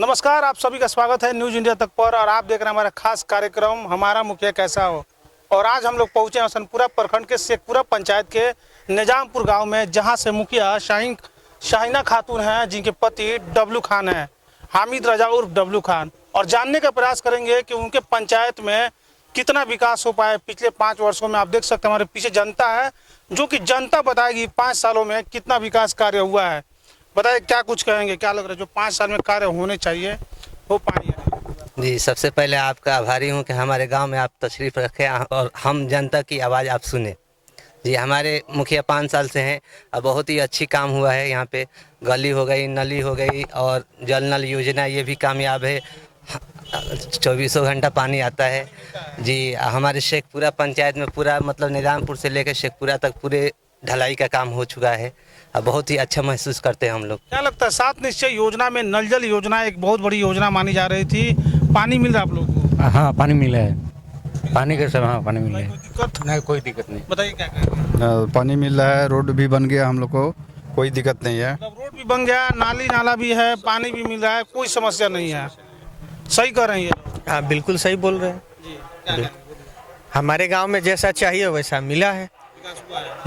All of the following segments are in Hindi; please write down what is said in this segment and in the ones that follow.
नमस्कार, आप सभी का स्वागत है न्यूज़ इंडिया तक पर। और आप देख रहे हैं हमारा खास कार्यक्रम हमारा मुखिया कैसा हो। और आज हम लोग पहुंचे हैं हसनपुरा प्रखंड के शेखपुरा पंचायत के निजामपुर गांव में, जहां से मुखिया शाहीना खातून हैं, जिनके पति डब्लू खान हैं, हामिद रजा उर्फ डब्लू खान। और जानने का प्रयास करेंगे कि उनके पंचायत में कितना विकास हो पाया पिछले 5 वर्षों में। आप देख सकते हैं हमारे पीछे जनता है, जो कि जनता बताएगी 5 सालों में कितना विकास कार्य हुआ है। बताइए क्या कुछ कहेंगे, क्या लग रहा है जो 5 साल में कार्य होने चाहिए हो पाए? जी, सबसे पहले आपका आभारी हूं कि हमारे गांव में आप तशरीफ़ रखें और हम जनता की आवाज़ आप सुने। जी, हमारे मुखिया 5 साल से हैं और बहुत ही अच्छी काम हुआ है। यहाँ पे गली हो गई, नली हो गई और जल नल योजना ये भी कामयाब है। 24 घंटा पानी आता है। जी, हमारे शेखपुरा पंचायत में पूरा मतलब निजामपुर से लेकर शेखपुरा तक पूरे ढलाई का काम हो चुका है। बहुत ही अच्छा महसूस करते हैं हम लोग। क्या लगता है 7 निश्चय योजना में नल जल योजना एक बहुत बड़ी योजना मानी जा रही थी, पानी मिल रहा है आप लोग को? हाँ, पानी मिला है। पानी के समय हाँ पानी मिला है। नहीं, कोई दिक्कत नहीं। बताइए क्या कहें? पानी मिल रहा है, रोड भी बन गया, हम लोग को कोई दिक्कत नहीं है। रोड भी बन गया, नाली नाला भी है, पानी भी मिल रहा है, कोई समस्या नहीं है। सही कह रहे हैं ये? हाँ, बिल्कुल सही बोल रहे हैं जी। क्या कहें? हमारे गांव में जैसा चाहिए वैसा मिला है।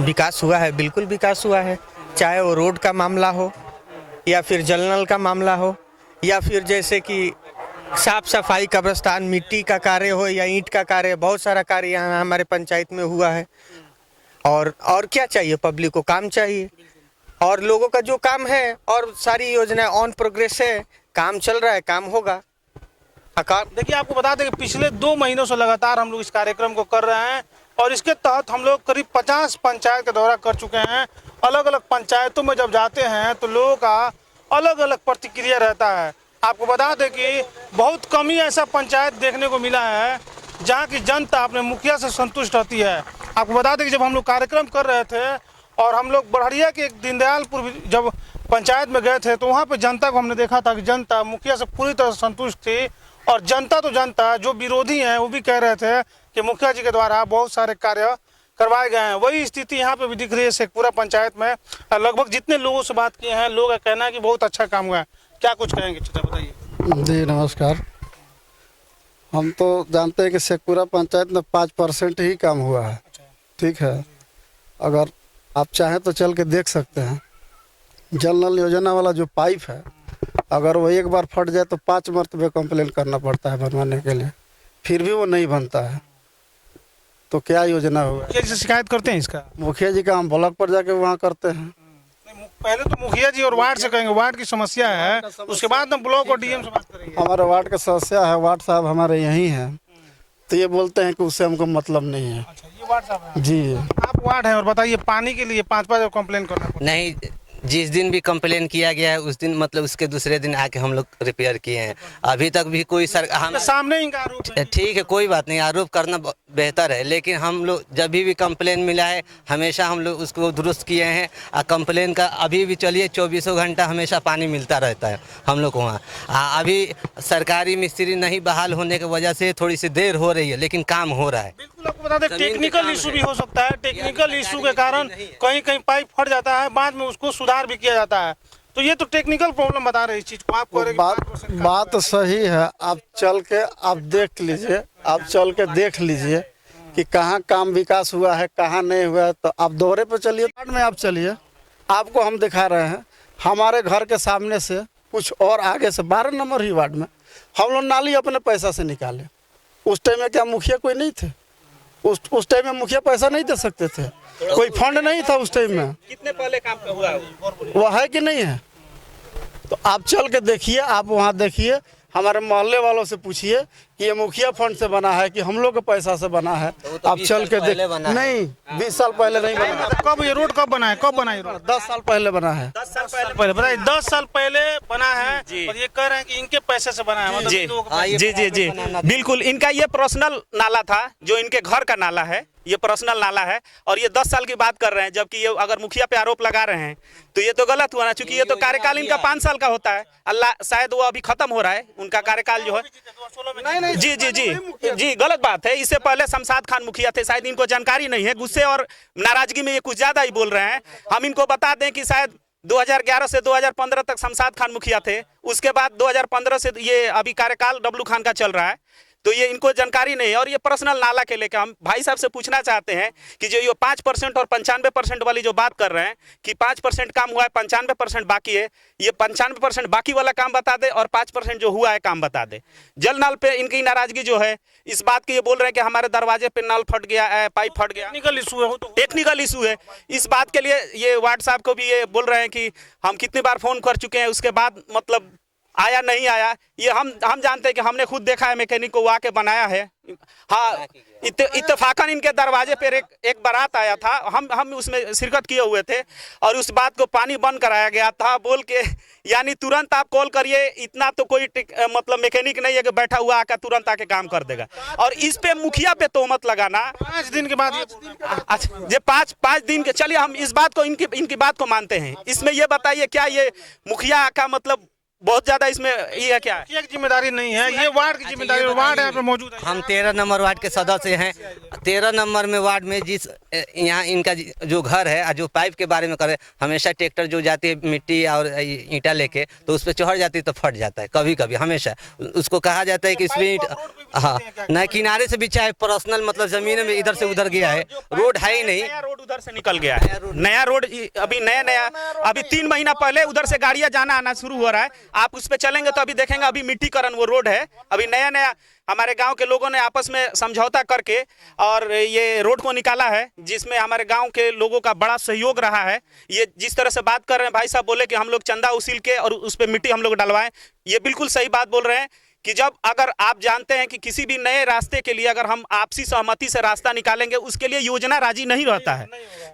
विकास हुआ है, बिल्कुल विकास हुआ है। चाहे वो रोड का मामला हो या फिर जल नल का मामला हो या फिर जैसे कि साफ सफाई, कब्रिस्तान, मिट्टी का कार्य हो या ईंट का कार्य, बहुत सारा कार्य यहाँ हमारे पंचायत में हुआ है। और क्या चाहिए? पब्लिक को काम चाहिए और लोगों का जो काम है और सारी योजनाएं ऑन प्रोग्रेस है, काम चल रहा है, काम होगा। देखिए, आपको बता दें कि पिछले 2 महीनों से लगातार हम लोग इस कार्यक्रम को कर रहे हैं और इसके तहत हम लोग करीब 50 पंचायत का दौरा कर चुके हैं। अलग अलग पंचायतों में जब जाते हैं तो लोगों का अलग अलग प्रतिक्रिया रहता है। आपको बता दें कि बहुत कम ही ऐसा पंचायत देखने को मिला है जहां की जनता अपने मुखिया से संतुष्ट रहती है। आपको बता दें कि जब हम लोग कार्यक्रम कर रहे थे और हम लोग बड़हरिया के दीनदयालपुर जब पंचायत में गए थे तो वहाँ पर जनता को हमने देखा था कि जनता मुखिया से पूरी तरह संतुष्ट थी। और जनता तो जनता, जो विरोधी हैं वो भी कह रहे थे कि मुखिया जी के द्वारा बहुत सारे कार्य करवाए गए हैं। वही स्थिति यहाँ पे भी दिख रही है शेखपुरा पंचायत में। लगभग जितने लोगों से बात किए हैं, लोग का कहना है कि बहुत अच्छा काम हुआ है। क्या कुछ कहेंगे चाचा, बताइए। जी नमस्कार। हम तो जानते हैं कि शेखपुरा पंचायत में 5% ही काम हुआ है। ठीक है, अगर आप चाहें तो चल के देख सकते हैं। जल नल योजना वाला जो पाइप है, अगर वो एक बार फट जाए तो 5 मरतबे कंप्लेन करना पड़ता है बनवाने के लिए, फिर भी वो नहीं बनता है। तो क्या योजना हुआ? मुखिया जी से शिकायत करते हैं इसका? मुखिया जी का हम ब्लॉक पर जाके वहाँ करते हैं। पहले तो मुखिया जी और वार्ड से कहेंगे, वार्ड की समस्या है, उसके बाद हम ब्लॉक और डीएम से बात करेंगे। हमारे वार्ड का समस्या है, वार्ड साहब हमारे यहीं हैं, तो ये बोलते हैं कि उससे हमको मतलब नहीं है। अच्छा, ये वार्ड साहब है? जी, आप वार्ड हैं और बताइए, पानी के लिए 5 कंप्लेन करना पड़ता है? नहीं, जिस दिन भी कंप्लेन किया गया है उस दिन मतलब उसके दूसरे दिन आके हम लोग रिपेयर किए हैं। अभी तक भी कोई हम सामने इनका आरोप है। ठीक है, कोई बात नहीं, आरोप करना बेहतर है, लेकिन हम लोग जब भी कंप्लेन मिला है हमेशा हम लोग उसको दुरुस्त किए हैं। और कंप्लेन का अभी भी चलिए 24 घंटा हमेशा पानी मिलता रहता है हम लोग को वहाँ। अभी सरकारी मिस्त्री नहीं बहाल होने की वजह से थोड़ी सी देर हो रही है, लेकिन काम हो रहा है। बिल्कुल, आपको बता दें टेक्निकल इशू भी हो सकता है। टेक्निकल इशू के कारण कहीं कहीं पाइप फट जाता है, बाद में उसको सुधार भी किया जाता है। तो ये तो टेक्निकल प्रॉब्लम बता रहे हैं इस चीज को। आप बात सही है। आप चल के आप देख लीजिए, आप चल के देख लीजिए कि कहाँ काम विकास हुआ है, कहाँ नहीं हुआ है। तो आप दौरे पे चलिए, वार्ड में आप चलिए, आपको हम दिखा रहे हैं। हमारे घर के सामने से कुछ और आगे से 12 नंबर ही वार्ड में हम लोग नाली अपने पैसा से निकाले। उस टाइम में क्या मुखिया कोई नहीं थे? उस टाइम में मुखिया पैसा नहीं दे सकते थे, कोई फंड नहीं था उस टाइम में। कितने पहले काम हुआ है वो है कि नहीं है? तो आप चल के देखिए, आप वहाँ देखिए, हमारे मोहल्ले वालों से पूछिए कि ये मुखिया फंड से बना है कि हम लोग के पैसा से बना है। तो आप चल के देख। नहीं, 20 साल पहले नहीं बना है। कब ये रोड कब बना है? कब बना है रोड? 10 साल पहले बना है। 10 साल पहले बताइए। 10 साल पहले बना है और ये कह रहे हैं कि इनके पैसे से बना है। मतलब जी जी जी, बिल्कुल। इनका ये पर्सनल नाला था, जो इनके घर का नाला है, ये पर्सनल नाला है। और ये 10 साल की बात कर रहे हैं, जबकि ये अगर मुखिया पे आरोप लगा रहे हैं तो ये तो गलत हुआ ना, क्योंकि ये तो कार्यकाल इनका 5 साल का होता है। अल्लाह, शायद वो अभी खत्म हो रहा है उनका कार्यकाल जो है। नहीं, जी जी जी जी, गलत बात है। इससे पहले शमशाद खान मुखिया थे, शायद इनको जानकारी नहीं है, गुस्से और नाराजगी में ये कुछ ज्यादा ही बोल रहे हैं। हम इनको बता दें कि शायद 2011 से 2015 तक शमशाद खान मुखिया थे। उसके बाद 2015 से ये अभी कार्यकाल डब्लू खान का चल रहा है, तो ये इनको जानकारी नहीं है। और ये पर्सनल नाला के लेकर हम भाई साहब से पूछना चाहते हैं कि जो ये 5% और 95% वाली जो बात कर रहे हैं कि 5% काम हुआ है, 95% बाकी है, ये 95% बाकी वाला काम बता दे और 5% जो हुआ है काम बता दे। जल नल पे इनकी नाराजगी जो है, इस बात की ये बोल रहे हैं कि हमारे दरवाजे पे नल फट गया है, पाइप फट गया। टेक्निकल इशू है, वो तो टेक्निकल इशू है। इस बात के लिए ये वार्ड साहब को भी ये बोल रहे हैं कि हम कितनी बार फोन कर चुके हैं, उसके बाद मतलब आया नहीं आया। ये हम जानते हैं कि हमने खुद देखा है, मैकेनिक को वो आके बनाया है। हाँ, इत्तेफाकन इनके दरवाजे पर एक बारात आया था, हम उसमें शिरकत किए हुए थे और उस बात को पानी बंद कराया गया था बोल के, यानी तुरंत आप कॉल करिए, इतना तो कोई मतलब मैकेनिक नहीं है कि बैठा हुआ आकर तुरंत आके काम कर देगा। और इस पे मुखिया पे तोहमत लगाना 5 दिन के बाद अच्छा, ये 5 दिन के, चलिए हम इस बात को इनकी बात को मानते हैं। इसमें ये बताइए क्या ये मुखिया का मतलब बहुत ज्यादा इसमें ये है क्या है? एक जिम्मेदारी नहीं है, ये वार्ड की जिम्मेदारी, वार्ड यहाँ पे मौजूद है। हम 13 नंबर वार्ड के सदस्य हैं। 13 नंबर में वार्ड में जिस यहाँ इनका जो घर है, जो पाइप के बारे में करे, हमेशा ट्रैक्टर जो जाती है मिट्टी और ईंटा लेके, तो उस पर चढ़ जाती है तो फट जाता है कभी कभी। हमेशा उसको कहा जाता है कि इसमें हाँ न किनारे से भी चाहे पर्सनल मतलब जमीन में इधर से उधर गया है, रोड है ही नहीं। नया रोड उधर से निकल गया है, नया रोड अभी नया अभी 3 महीना पहले उधर से गाड़ियां जाना आना शुरू हो रहा है। आप उस पे चलेंगे तो अभी देखेंगे अभी मिट्टीकरण वो रोड है, अभी नया हमारे गांव के लोगों ने आपस में समझौता करके और ये रोड को निकाला है, जिसमें हमारे गांव के लोगों का बड़ा सहयोग रहा है। ये जिस तरह से बात कर रहे हैं भाई साहब, बोले कि हम लोग चंदा उसील के और उस पर मिट्टी हम लोग डलवाएं, ये बिल्कुल सही बात बोल रहे हैं कि जब अगर आप जानते हैं कि किसी भी नए रास्ते के लिए अगर हम आपसी सहमति से रास्ता निकालेंगे, उसके लिए योजना राजी नहीं रहता है,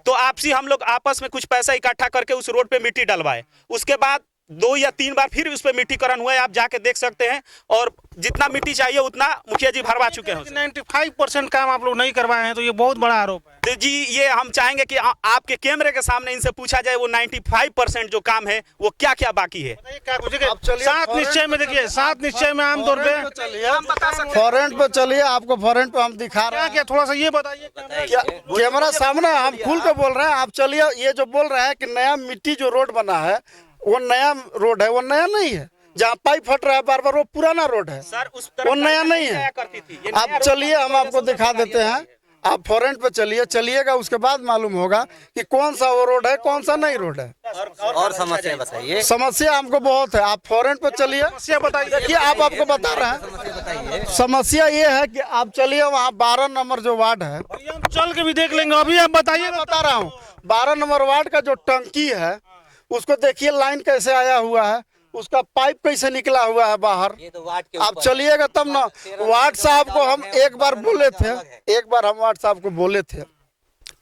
तो आपसी हम लोग आपस में कुछ पैसा इकट्ठा करके उस रोड पे मिट्टी डलवाए। उसके बाद 2 या 3 बार फिर उस पर मिट्टीकरण हुआ है, आप जाके देख सकते हैं। और जितना मिट्टी चाहिए उतना मुखिया जी भरवा चुके हैं। 95% काम आप लोग नहीं करवाए हैं, तो ये बहुत बड़ा आरोप है। तो जी ये हम चाहेंगे कि आपके कैमरे के सामने इनसे पूछा जाए वो 95% जो काम है वो क्या क्या बाकी है। सात निश्चय में देखिए, 7 निश्चय में आमतौर पे हम बता सकते हैं। फॉरेन पे चलिए, आपको फॉरेन पे हम दिखा रहे हैं। क्या थोड़ा सा ये बताइए। क्या कैमरा सामने हम खुल के बोल रहे हैं, आप चलिए। ये जो बोल रहा है कि नया मिट्टी जो रोड बना है वो नया रोड है, वो नया नहीं है। जहाँ पाइप फट रहा है बार बार वो पुराना रोड है सर, उस वो नया नहीं है। आप चलिए, हम आपको दिखा देते हैं। आप फॉरेन पे चलिएगा, उसके बाद मालूम होगा कि कौन सा वो रोड है, कौन सा नई रोड है। और समस्या बताइए। समस्या हमको बहुत है, आप फॉरेन पे चलिए। समस्या बताइए। देखिए आप आपको बता रहे हैं, समस्या ये है कि आप चलिए वहाँ 12 नंबर जो वार्ड है, हम चल के भी देख लेंगे, अभी आप बताइए। बता रहा हूँ 12 नंबर वार्ड का जो टंकी है उसको देखिए, लाइन कैसे आया हुआ है, उसका पाइप कैसे निकला हुआ है बाहर। ये तो वार्ड के आप चलिएगा तब ना। वार्ड साहब को हम एक बार बोले थे, हम वार्ड साहब को बोले थे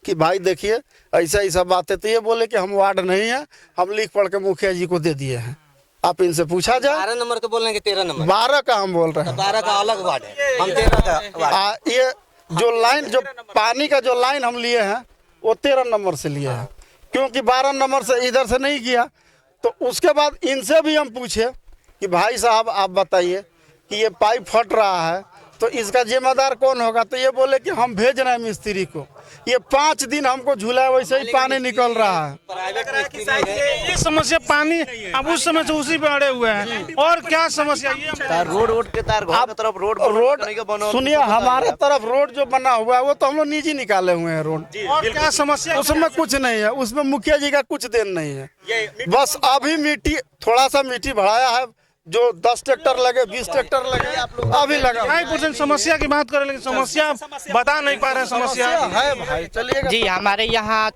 कि भाई देखिए ऐसा बात है, तो ये बोले कि हम वार्ड नहीं है, हम लिख पढ़ के मुखिया जी को दे दिए हैं। आप इनसे पूछा जाए। 12 नंबर का बोल रहे हैं कि 13 नंबर? 12 का हम बोल रहे हैं। 12 का अलग वार्ड है, हम 13 का वार्ड। ये जो लाइन, जो पानी का जो लाइन हम लिए हैं वो 13 नंबर से लिए हैं, क्योंकि 12 नंबर से इधर से नहीं किया। तो उसके बाद इनसे भी हम पूछे कि भाई साहब आप बताइए कि ये पाइप फट रहा है तो इसका जिम्मेदार कौन होगा। तो ये बोले कि हम भेज रहे हैं मिस्त्री को। ये 5 दिन हमको झूला, वैसे ही पानी निकल रहा है। ये समस्या पानी अब उस समय से उसी पे अड़े हुए हैं। और क्या समस्या ये रोड के तार घर की तरफ रोड सुनिए, हमारे तरफ रोड जो बना हुआ है वो तो हम लोग निजी निकाले हुए हैं रोड। और क्या समस्या? उसमें कुछ नहीं है, उसमें मुखिया जी का कुछ देन नहीं है। बस अभी मिट्टी, थोड़ा सा मिट्टी बढ़ाया है, जो 10 ट्रैक्टर लगे, 20 ट्रैक्टर लगे, अभी लगा। 5% समस्या की बात करें, लेकिन समस्या बता नहीं पा रहे हैं। समस्या है भाई, चलिएगा। जी हमारे यहाँ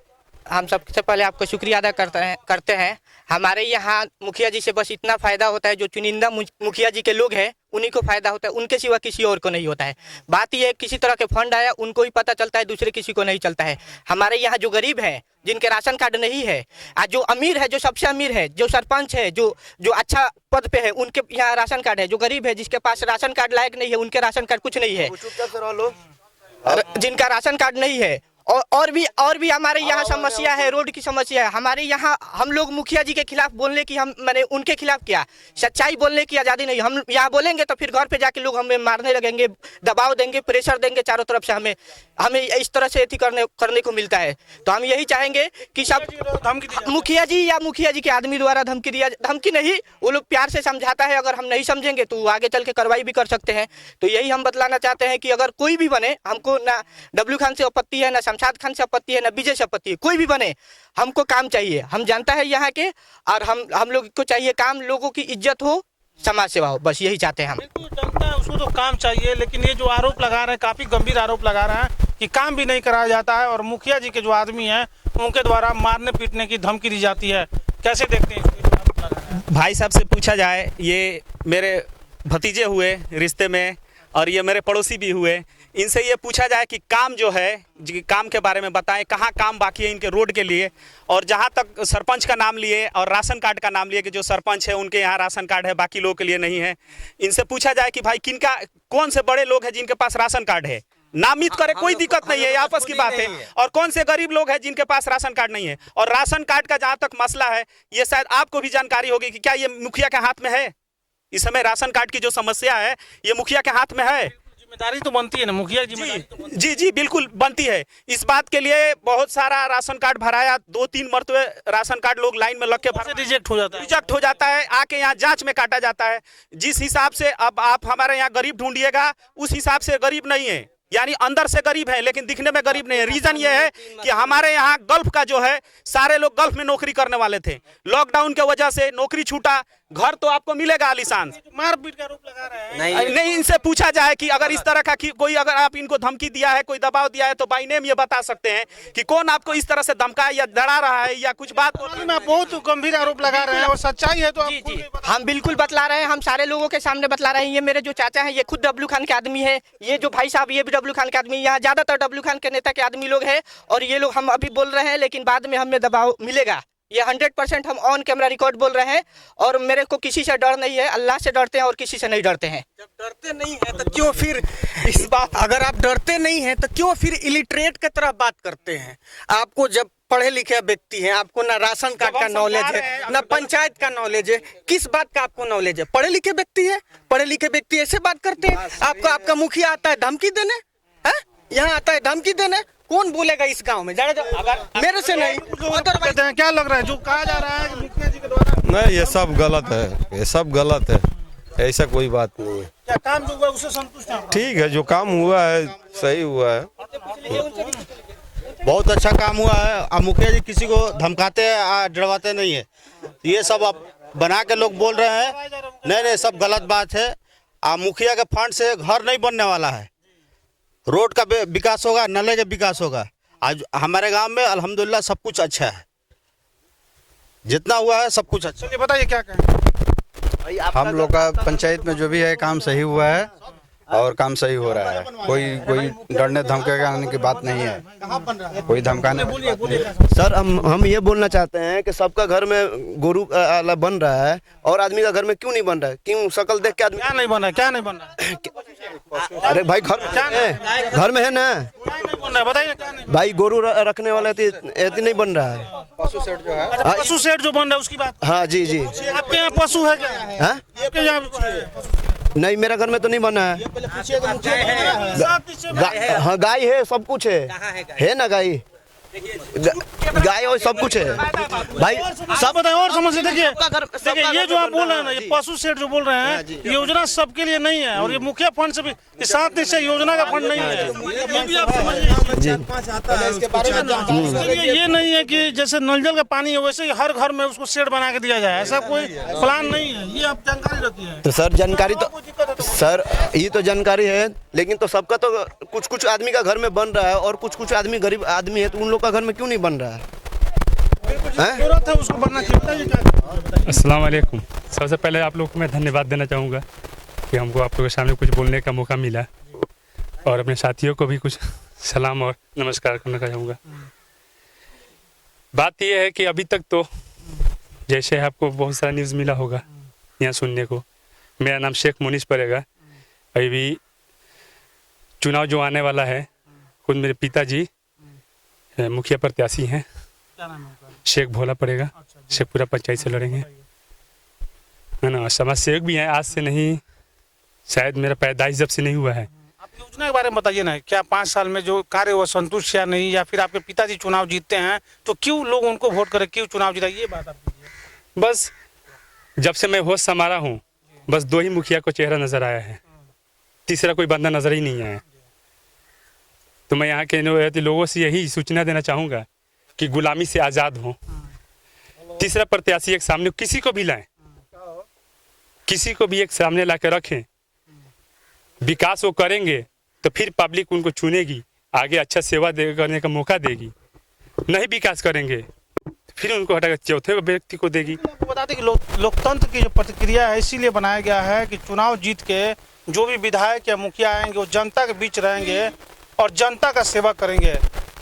हम सबसे पहले आपको शुक्रिया अदा करते हैं। हमारे यहाँ मुखिया जी से बस इतना फ़ायदा होता है, जो चुनिंदा मुखिया जी के लोग हैं उन्हीं को फ़ायदा होता है, उनके सिवा किसी और को नहीं होता है। बात यह है किसी तरह के फंड आया उनको ही पता चलता है, दूसरे किसी को नहीं चलता है। हमारे यहाँ जो गरीब हैं, जिनके राशन कार्ड नहीं है, जो अमीर है, जो सबसे अमीर है, जो सरपंच है, जो अच्छा पद पे है, उनके यहाँ राशन कार्ड है। जो गरीब है, जिसके पास राशन कार्ड लायक नहीं है, उनके राशन कार्ड कुछ नहीं है। जिनका राशन कार्ड नहीं है और भी हमारे यहाँ समस्या है, रोड की समस्या है हमारे यहाँ। हम लोग मुखिया जी के खिलाफ बोलने की, हम मैंने उनके खिलाफ क्या, सच्चाई बोलने की आज़ादी नहीं। हम यहाँ बोलेंगे तो फिर घर पे जाके लोग हमें मारने लगेंगे, दबाव देंगे, प्रेशर देंगे चारों तरफ से। हमें इस तरह से एथी करने को मिलता है। तो हम यही चाहेंगे कि सब मुखिया जी के आदमी द्वारा धमकी नहीं, वो लोग प्यार से समझाता है। अगर हम नहीं समझेंगे तो आगे चल के कार्रवाई भी कर सकते हैं। तो यही हम बतलाना चाहते हैं कि अगर कोई भी बने, हमको ना डब्लू खान से आपत्ति है, ना शमशाद खान से आपत्ति है, ना विजय से आपत्ति है, कोई भी बने, हमको काम चाहिए। हम जानता है यहाँ के, और हम लोग को चाहिए काम, लोगों की इज्जत हो, समाज सेवा हो, बस यही चाहते हैं हम। जनता है उसको तो काम चाहिए, लेकिन ये जो आरोप लगा रहे हैं, काफी गंभीर आरोप लगा रहे हैं कि काम भी नहीं कराया जाता है और मुखिया जी के जो आदमी हैं उनके द्वारा मारने पीटने की धमकी दी जाती है। कैसे देखते हैं इसको, जो आरोप लगा रहे हैं? भाई साहब से पूछा जाए, ये मेरे भतीजे हुए रिश्ते में और ये मेरे पड़ोसी भी हुए, इनसे ये पूछा जाए कि काम जो है, काम के बारे में बताएं, कहाँ काम बाकी है इनके रोड के लिए। और जहाँ तक सरपंच का नाम लिए और राशन कार्ड का नाम लिए कि जो सरपंच है उनके यहाँ राशन कार्ड है, बाकी लोगों के लिए नहीं है। इनसे पूछा जाए कि भाई किनका, कौन से बड़े लोग हैं जिनके पास राशन कार्ड है, नामित करे, कोई दिक्कत नहीं है, आपस की बात है। और कौन से गरीब लोग हैं जिनके पास राशन कार्ड नहीं है। और राशन कार्ड का जहाँ तक मसला है, ये शायद आपको भी जानकारी होगी कि क्या ये मुखिया के हाथ में है। इस समय राशन कार्ड की जो समस्या है ये मुखिया के हाथ में है। जिम्मेदारी तो बनती है ना मुखिया जी। जी बिल्कुल बनती है। इस बात के लिए बहुत सारा राशन कार्ड भराया, 2-3 मरतबे राशन कार्ड लोग लाइन में लग के रिजेक्ट हो जाता है, आके यहाँ जांच में काटा जाता है। जिस हिसाब से अब आप हमारे यहाँ गरीब ढूंढिएगा, उस हिसाब से गरीब नहीं है, यानी अंदर से गरीब है लेकिन दिखने में गरीब नहीं है। रीजन ये है कि हमारे यहाँ गल्फ का जो है, सारे लोग गल्फ में नौकरी करने वाले थे, लॉकडाउन के वजह से नौकरी छूटा, घर तो आपको मिलेगा आलीशान। मारपीट का आरोप लगा रहे हैं। नहीं, इनसे पूछा जाए कि अगर इस तरह का कोई, अगर आप इनको धमकी दिया है, कोई दबाव दिया है, तो बाई नेम ये बता सकते हैं कि कौन आपको इस तरह से धमका या डरा रहा है या कुछ बात। बहुत गंभीर आरोप लगा रहे हैं और सच्चाई है तो जी हम बिल्कुल बतला रहे हैं, हम सारे लोगों के सामने बतला रहे हैं। ये मेरे जो चाचा हैं, ये खुद डब्लू खान के आदमी है। ये जो भाई साहब, ये भी डब्लू खान के आदमी, यहाँ ज्यादातर डब्लू खान के नेता के आदमी लोग हैं। और ये लोग, हम अभी बोल रहे हैं लेकिन बाद में हमें दबाव मिलेगा, ये 100% हम ऑन कैमरा रिकॉर्ड बोल रहे हैं। और मेरे को किसी से डर नहीं है, अल्लाह से डरते हैं और किसी से नहीं डरते हैं। जब डरते नहीं है तो क्यों फिर इस बात, अगर आप डरते नहीं हैं तो क्यों फिर इलिटरेट की तरह बात करते हैं? आपको जब पढ़े लिखे व्यक्ति हैं, आपको ना राशन कार्ड का नॉलेज है, ना पंचायत का नॉलेज है, किस बात का आपको नॉलेज है? पढ़े लिखे व्यक्ति है, पढ़े लिखे व्यक्ति ऐसे बात करते हैं? आपका मुखिया आता है धमकी देने, है यहाँ आता है धमकी देने, कौन बोलेगा इस गांव में? अगर मेरे से नहीं, क्या लग रहा है जो कहा जा रहा है कि मुखिया जी के द्वारा? नहीं, ये सब गलत है, ये सब गलत है, ऐसा कोई बात नहीं है। क्या काम जो हुआ उससे संतुष्ट हैं? ठीक है, जो काम हुआ है सही हुआ है, बहुत अच्छा काम हुआ है। अब मुखिया जी किसी को धमकाते हैं, डरवाते नहीं है। ये सब अब बना के लोग बोल रहे हैं, नहीं सब गलत बात है। अब मुखिया के फंड से घर नहीं बनने वाला है, रोड का विकास होगा, नाले का विकास होगा। आज हमारे गांव में अल्हम्दुलिल्लाह सब कुछ अच्छा है, जितना हुआ है सब कुछ अच्छा। चलिए बताइए क्या कहें। हम लोग का पंचायत में जो भी है काम सही हुआ है और काम सही हो रहा है। कोई डरने धमकाने की बात नहीं है, कोई धमकाने। सर हम ये बोलना चाहते हैं कि सबका घर में गोरू आला बन रहा है और आदमी का घर में क्यों नहीं बन रहा है? क्यों शक्ल देख के आदमी क्या नहीं बना, क्या नहीं बना? अरे भाई घर में है ना, नहीं बन रहा, बताइए क्या नहीं? भाई गोरू रखने वाला ऐसे नहीं बन रहा है। पशु सेट जो है, पशु सेठ जो बन रहा है उसकी बात। हाँ जी आपके यहाँ पशु है क्या? हाँ आपके यहाँ नहीं, मेरा घर में तो नहीं बना है। हाँ गाय है, सब कुछ है ना, गाय और सब कुछ है भाई। सब बताएं और समझ से। देखिए ये जो आप बोल रहे हैं ना, ये पशु सेठ जो बोल रहे हैं, योजना सबके लिए नहीं है और ये मुखिया फंड से भी, ये 7 निश्चय योजना का फंड नहीं है। ये भी आप समझिए। ये नहीं है कि जैसे नल जल का पानी है वैसे ही हर घर में उसको शेड बना के दिया जाए, ऐसा कोई प्लान नहीं है। ये आप जानकारी रखिए है। तो सर जानकारी तो सर ये तो जानकारी है, लेकिन तो सबका तो कुछ आदमी का घर में बन रहा है और कुछ आदमी गरीब आदमी है, तो उन लोग का घर में क्यों नहीं बन रहा है? जरूरत है उसको बनना चाहिए। अस्सलाम वालेकुम। सबसे पहले आप लोग को मैं धन्यवाद देना चाहूँगा कि हमको आप लोगों के सामने कुछ बोलने का मौका मिला और अपने साथियों को भी कुछ सलाम और नमस्कार करना चाहूँगा। बात यह है कि अभी तक तो जैसे आपको बहुत सारा न्यूज़ मिला होगा यहाँ सुनने को, मेरा नाम शेख मोनिस पड़ेगा। अभी चुनाव जो आने वाला है, खुद मेरे पिताजी मुखिया प्रत्याशी हैं, क्या नाम है उनका? शेख भोला पड़ेगा। शेखपुरा पंचायत से लड़ेंगे, है ना। समाज सेवक भी हैं, आज से नहीं, शायद मेरा पैदाइश जब से नहीं हुआ है। आप योजना के बारे में बताइए ना, क्या 5 साल में जो कार्य हुआ संतुष्ट या नहीं, या फिर आपके पिताजी चुनाव जीतते हैं तो क्यों लोग उनको वोट करें, क्यों चुनाव जीता, ये बात आप कीजिए। बस जब से मैं होश संभाला हूँ, बस 2 ही मुखिया को चेहरा नजर आया है, तीसरा कोई बंदा नजर ही नहीं आया। तो मैं यहाँ के लोगों से यही सूचना देना चाहूँगा कि गुलामी से आज़ाद हों। तीसरा प्रत्याशी एक सामने किसी को भी लाएं, किसी को भी एक सामने ला कर रखें, विकास वो करेंगे तो फिर पब्लिक उनको चुनेगी, आगे अच्छा सेवा करने का मौका देगी। नहीं विकास करेंगे फिर उनको हटाकर चौथे व्यक्ति को देगी। आपको बता दें कि लोकतंत्र की जो प्रतिक्रिया है इसीलिए बनाया गया है कि चुनाव जीत के जो भी विधायक या मुखिया आएंगे वो जनता के बीच रहेंगे और जनता का सेवा करेंगे।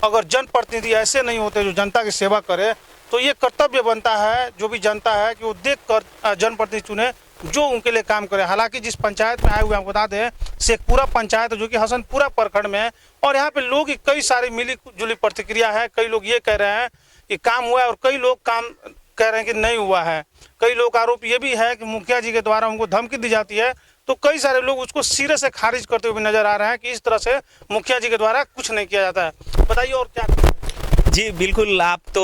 अगर जनप्रतिनिधि ऐसे नहीं होते जो जनता की सेवा करे तो ये कर्तव्य बनता है जो भी जनता है कि वो देख कर जनप्रतिनिधि चुने जो उनके लिए काम करे। हालांकि जिस पंचायत में आए हुए आपको बता दें शेखपुरा पंचायत जो कि हसनपुरा प्रखंड में है, और यहाँ पे लोग की कई सारी मिली जुली प्रतिक्रिया है। कई लोग ये कह रहे हैं कि काम हुआ है और कई लोग काम कह रहे हैं कि नहीं हुआ है। कई लोग आरोप ये भी है कि मुखिया जी के द्वारा उनको धमकी दी जाती है, तो कई सारे लोग उसको सिरे से खारिज करते हुए नजर आ रहे हैं कि इस तरह से मुखिया जी के द्वारा कुछ नहीं किया जाता है। बताइए और क्या। जी बिल्कुल, आप तो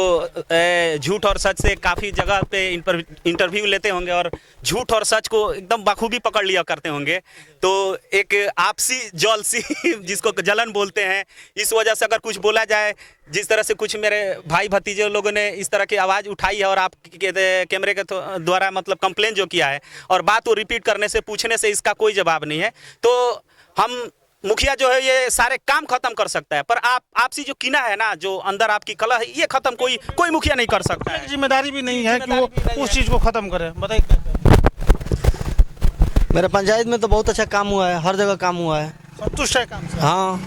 झूठ और सच से काफ़ी जगह पे इंटरव्यू लेते होंगे और झूठ और सच को एकदम बखूबी पकड़ लिया करते होंगे। तो एक आपसी जौलसी जिसको जलन बोलते हैं, इस वजह से अगर कुछ बोला जाए, जिस तरह से कुछ मेरे भाई भतीजे लोगों ने इस तरह की आवाज़ उठाई है और आप कैमरे के द्वारा मतलब कंप्लेन जो किया है और बात वो रिपीट करने से पूछने से इसका कोई जवाब नहीं है। तो हम मुखिया जो है ये सारे काम खत्म कर सकता है, पर आपसी जो कीना है ना, जो अंदर आपकी कलह है, ये खत्म कोई मुखिया नहीं कर सकता है। जिम्मेदारी भी नहीं है कि वो उस चीज को खत्म करे। बताइए। मेरे पंचायत में तो बहुत अच्छा काम हुआ है, हर जगह काम हुआ है। संतुष्ट है काम से? हाँ।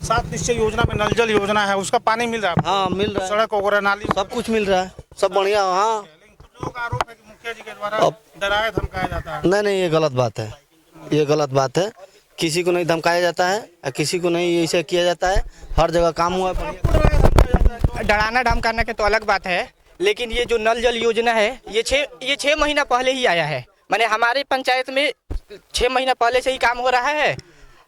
7 निश्चय योजना में नल जल योजना है, उसका पानी मिल रहा है? हाँ मिल रहा है, सड़क वगैरह नाली सब कुछ मिल रहा है, सब बढ़िया। हाँ कुछ लोग आरोप है कि मुखिया जी के द्वारा डराया धमकाया जाता है। नहीं, ये गलत बात है, ये गलत बात है। किसी को नहीं धमकाया जाता है और किसी को नहीं ऐसे किया जाता है, हर जगह काम हुआ है। डराना धमकाना के तो अलग बात है, लेकिन ये जो नल जल योजना है ये 6 महीना पहले ही आया है। माने हमारे पंचायत में 6 महीना पहले से ही काम हो रहा है।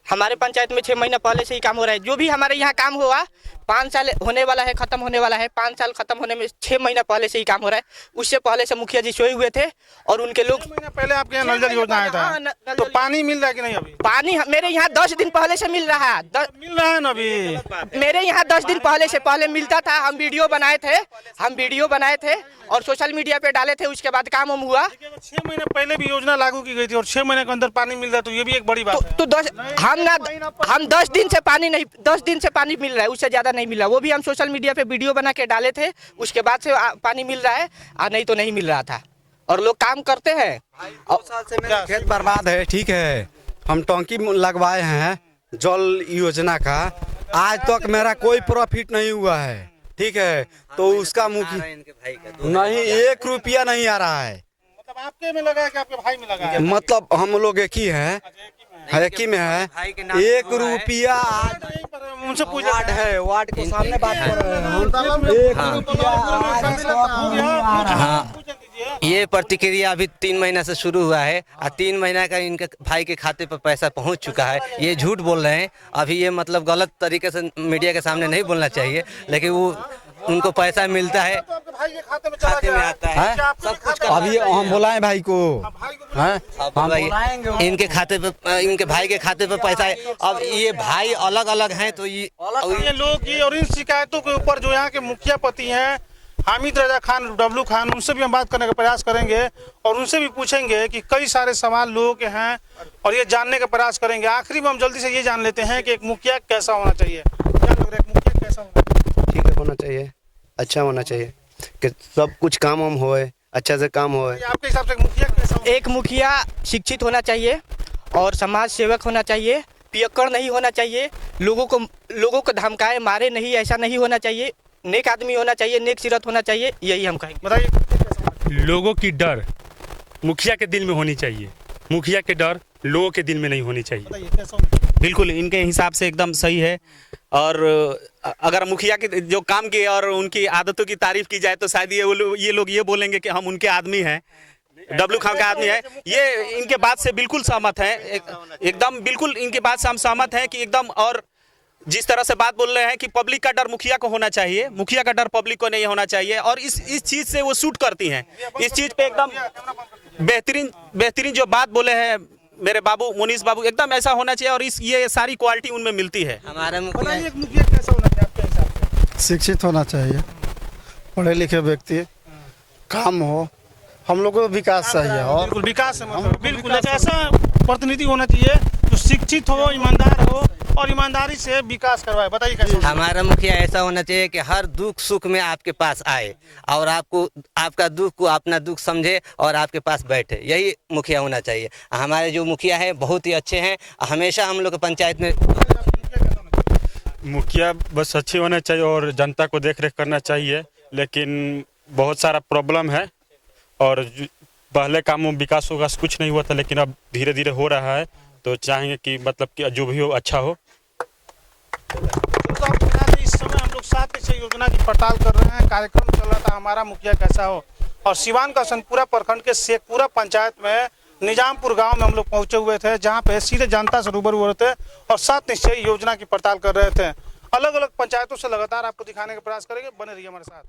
हमारे पंचायत में 6 महीना पहले से ही काम हो रहा है। जो भी हमारे यहाँ काम हुआ 5 साल होने वाला है, खत्म होने वाला है। 5 साल खत्म होने में 6 महीना पहले से ही काम हो रहा है। उससे पहले से मुखिया जी सोए हुए थे और उनके लोग 6 महीना पहले आपके यहाँ नल जल योजना आया था, तो पानी मिल रहा है कि नहीं? अभी पानी मेरे यहाँ 10 दिन पहले से मिल रहा है। मिल रहा है ना अभी? मेरे यहाँ 10 दिन पहले मिलता था। हम वीडियो बनाए थे और सोशल मीडिया पे डाले थे। उसके बाद काम हुआ। 6 महीने पहले भी योजना लागू की गई थी और 6 महीने के अंदर पानी मिल रहा है, तो ये भी एक बड़ी बात है। तो 10 दिन से पानी नहीं, 10 दिन से पानी मिल रहा है, उससे ज्यादा नहीं मिल रहा। वो भी हम सोशल मीडिया पे वीडियो बना के डाले थे, उसके बाद से पानी मिल रहा है, नहीं तो नहीं मिल रहा था। और लोग काम करते हैं। 2 साल से मेरा खेत बर्बाद है, ठीक है। हम टंकी लगवाए हैं जल योजना का, आज तक मेरा कोई प्रॉफिट नहीं हुआ है, ठीक है। तो उसका मुखिया नहीं, 1 रुपया नहीं आ रहा है। मतलब आपके में लगा है कि आपके भाई में लगा है? मतलब हम लोग एक ही है, एक ही में है। 1 रुपया उनसे पूछा वार्ड है, वार्ड के सामने बात कर रहे हैं हम। 1 रुपया ये प्रतिक्रिया अभी 3 महीना से शुरू हुआ है और 3 महीना का इनके भाई के खाते पर पैसा पहुंच चुका है। ये झूठ बोल रहे हैं। अभी ये मतलब गलत तरीके से मीडिया के सामने नहीं बोलना चाहिए, लेकिन वो उनको पैसा मिलता है, खाते में आता है, सब कुछ। अभी हम बुलाएं भाई को, इनके खाते पे, इनके भाई के खाते पे पैसा है। अब ये भाई अलग अलग हैं, तो ये लोग की और इन शिकायतों के ऊपर जो यहाँ के मुखिया पति हैं हामिद रजा खान, डब्लू खान, उनसे भी हम बात करने का प्रयास करेंगे और उनसे भी पूछेंगे कि कई सारे सवाल लोगों के हैं और ये जानने का प्रयास करेंगे। आखिरी में हम जल्दी से ये जान लेते हैं कि एक मुखिया कैसा होना चाहिए। क्या लग रहा है, एक मुखिया कैसा होना चाहिए? ठीक है, होना चाहिए, अच्छा होना चाहिए कि सब कुछ काम हम होए, अच्छा से काम होए। आपके हिसाब से एक मुखिया कैसा होना? एक मुखिया शिक्षित होना चाहिए और समाज सेवक होना चाहिए, पियक्कड़ नहीं होना चाहिए, लोगों को धमकाए मारे नहीं, ऐसा नहीं होना चाहिए। नेक आदमी होना चाहिए, नेक सीरत होना चाहिए, यही हम कहेंगे। बताइए। लोगों की डर मुखिया के दिल में होनी चाहिए, मुखिया के डर लोगों के दिल में नहीं होनी चाहिए। बताइए कैसा होना चाहिए? बिल्कुल इनके हिसाब से एकदम सही है। और अगर मुखिया के जो काम किए और उनकी आदतों की तारीफ की जाए तो शायद ये लोग ये बोलेंगे कि हम उनके आदमी हैं, डब्लू खान का आदमी है। ये इनके बात से बिल्कुल सहमत हैं, एकदम बिल्कुल इनके बात से हम सहमत हैं कि एकदम। और जिस तरह से बात बोल रहे हैं कि पब्लिक का डर मुखिया को होना चाहिए, मुखिया का डर पब्लिक को नहीं होना चाहिए, और इस चीज़ से वो शूट करती हैं। इस चीज़ पे एकदम बेहतरीन जो बात बोले हैं मेरे बाबू मुनीस बाबू, एकदम ऐसा होना चाहिए और ये सारी क्वालिटी उनमें मिलती है। हमारा मुखिया कैसा होना चाहिए आपके हिसाब से? शिक्षित होना चाहिए, पढ़े लिखे व्यक्ति, काम हो, हम लोगों को विकास चाहिए। और बिल्कुल विकास है, मतलब बिल्कुल ऐसा प्रतिनिधि होना चाहिए जो शिक्षित हो, ईमानदार हो और ईमानदारी से विकास करवाए। बताइए कैसे? हमारा मुखिया ऐसा होना चाहिए कि हर दुख सुख में आपके पास आए और आपका दुख को अपना दुख समझे और आपके पास बैठे, यही मुखिया होना चाहिए। हमारे जो मुखिया हैं बहुत ही अच्छे हैं, हमेशा हम लोग पंचायत में। मुखिया बस अच्छे होने चाहिए और जनता को देख रेख करना चाहिए, लेकिन बहुत सारा प्रॉब्लम है और पहले कामों में विकास होगा कुछ नहीं हुआ था, लेकिन अब धीरे धीरे हो रहा है, तो चाहेंगे कि मतलब कि जो भी हो अच्छा हो। तो आपको बता दें, इस समय हम लोग 7 निश्चय योजना की पड़ताल कर रहे हैं। कार्यक्रम चल रहा था हमारा मुखिया कैसा हो, और सिवान का सनपुरा प्रखंड के शेखपुरा पंचायत में निजामपुर गांव में हम लोग पहुंचे हुए थे, जहां पे सीधे जनता से रूबरू हो रहे थे और 7 निश्चय योजना की पड़ताल कर रहे थे। अलग अलग पंचायतों से लगातार आपको दिखाने का प्रयास करेंगे, बने रहिए हमारे साथ।